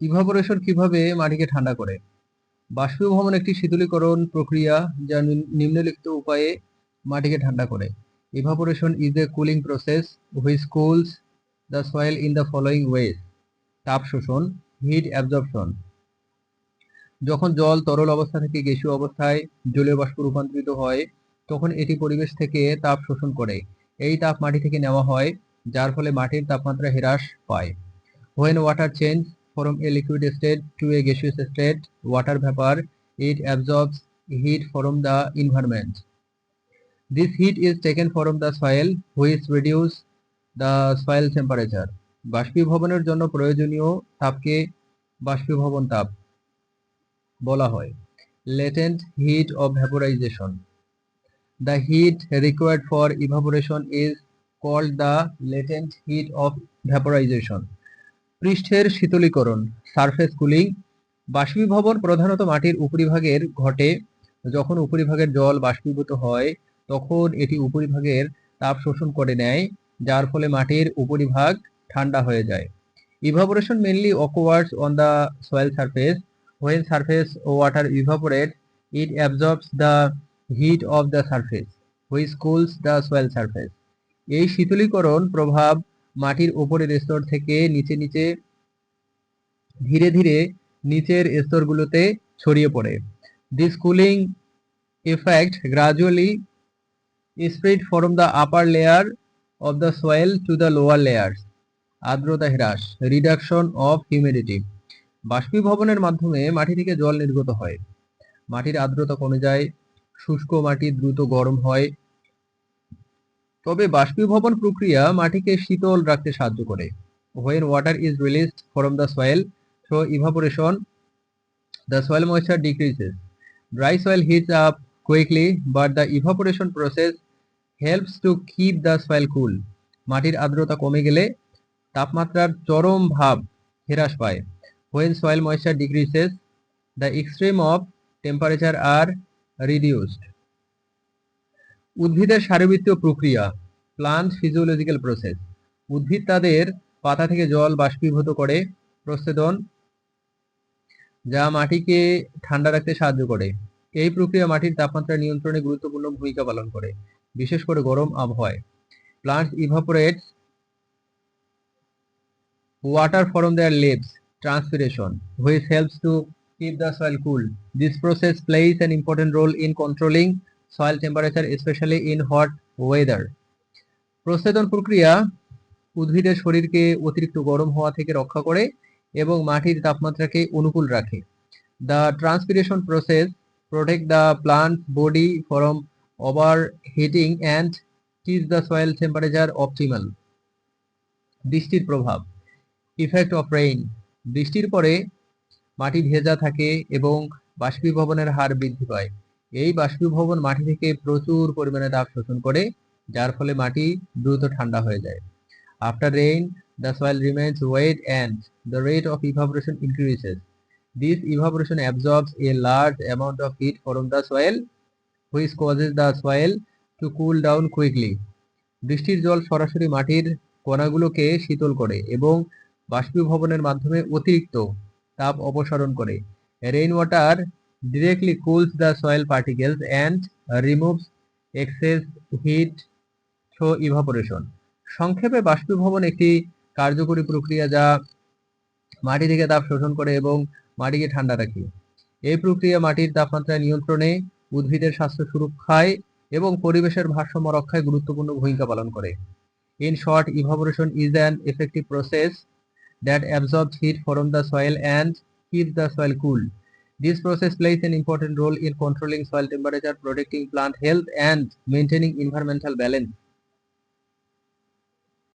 Evaporation কিভাবে মাটিকে ঠান্ডা করে? বাষ্পীভবন একটি শীতলীকরণ প্রক্রিয়া যা নিম্নলিখিত উপায়ে মাটিকে ঠান্ডা করে। Evaporation is a cooling process which cools the soil in the following ways. তাপ শোষণ, হিট অ্যাবজর্পশন। যখন জল তরল অবস্থা থেকে গ্যাসীয় অবস্থায় জলীয় বাষ্পে রূপান্তরিত হয়, তখন এটি পরিবেশ থেকে তাপ শোষণ করে। এই তাপ মাটি থেকে নেওয়া হয়, যার ফলে মাটির তাপমাত্রা হ্রাস পায়। When water changes from a liquid state to a gaseous state, water vapor, it absorbs heat from the environment. This heat is taken from the soil, which reduces the soil temperature. বাষ্পীভবনের জন্য প্রয়োজনীয় তাপকে বাষ্পীভবন তাপ বলা হয়। Latent heat of vaporization. The heat required for evaporation is called the latent heat of vaporization. পৃষ্ঠের শীতলীকরণ, surface cooling. বাষ্পীভবন প্রধানত মাটির উপরিভাগের ঘটে। যখন উপরিভাগের জল বাষ্পীভূত হয়, তখন এটি উপরিভাগের তাপ শোষণ করে নেয়, যার ফলে মাটির উপরিভাগ ঠান্ডা হয়ে যায়। Evaporation mainly occurs on the soil surface. When surface water evaporates, it absorbs the heat of the surface, which cools the soil surface. এই শীতলীকরণ প্রভাব মাটির উপরের স্তর থেকে নিচে ধীরে ধীরে নিচের স্তরগুলোতে ছড়িয়ে পড়ে। This cooling effect gradually spread from the upper layer of the soil to the lower layers. আর্দ্রতা হ্রাস, রিডাকশন অফ হিউমিডিটি। বাষ্পীভবনের মাধ্যমে মাটি থেকে জল নির্গত হয়, মাটির আর্দ্রতা কমে যায়, শুষ্ক মাটি দ্রুত গরম হয়। তবে বাষ্পীভবন প্রক্রিয়া মাটিকে শীতল রাখতে সাহায্য করে। When water is released from the soil through evaporation, the soil moisture decreases. Dry soil heats up quickly, but the evaporation process helps to keep the soil cool. মাটির আর্দ্রতা কমে গেলে তাপমাত্রার চরম ভাব হ্রাস পায়। When soil moisture decreases, the extreme of temperature are reduced. উদ্ভিদের শারীরবৃত্তীয় প্রক্রিয়া, প্লান্ট ফিজিওলজিক্যাল প্রসেস। উদ্ভিদ তাদের পাতা থেকে জল বাষ্পীভূত করে, প্রস্বেদন, যা মাটিকে ঠান্ডা রাখতে সাহায্য করে। এই প্রক্রিয়া মাটির তাপমাত্রা নিয়ন্ত্রণে গুরুত্বপূর্ণ ভূমিকা পালন করে, বিশেষ করে গরম আবহাওয়ায়। Plants evaporates water from their leaves, transpiration, which helps to keep the soil cool. This process plays an important role in controlling soil temperature, especially in hot weather. প্রস্বেদন প্রক্রিয়া উদ্ভিদের শরীরকে অতিরিক্ত গরম হওয়া থেকে রক্ষা করে এবং মাটির তাপমাত্রাকে অনুকূল রাখে। The transpiration process protect the plant body from overheating and keeps the soil temperature optimal. বৃষ্টির প্রভাব, ইফেক্ট অফ রেইন। বৃষ্টির পরে মাটি ভেজা থাকে এবং বাষ্পীভবনের হার বৃদ্ধি পায়। এই বাষ্পীভবন মাটি থেকে প্রচুর পরিমাণে তাপ শোষণ করে, যার ফলে মাটি দ্রুত ঠান্ডা হয়ে যায়। After rain, the soil remains wet and the rate of evaporation increases. This evaporation absorbs a large amount of heat from the soil, which causes the soil to cool down quickly. বৃষ্টির জল সরাসরি মাটির কণাগুলোকে শীতল করে এবং বাষ্পীভবনের মাধ্যমে অতিরিক্ত তাপ অপসারণ করে। Rain water directly cools the soil particles and removes excess heat through evaporation. সংক্ষেপে বাষ্পীভবন একটি কার্যকরী প্রক্রিয়া যা মাটি থেকে তাপ শোষণ করে এবং মাটিকে ঠান্ডা রাখে। এই প্রক্রিয়া মাটির তাপমাত্রা নিয়ন্ত্রণে, উদ্ভিদের স্বাস্থ্য সুরক্ষায় এবং পরিবেশের ভারসাম্য রক্ষায় গুরুত্বপূর্ণ ভূমিকা পালন করে। In short, evaporation is an effective process that absorbs heat from the soil and keeps the soil cool. This process plays an important role in controlling soil temperature, protecting plant health, and maintaining environmental balance.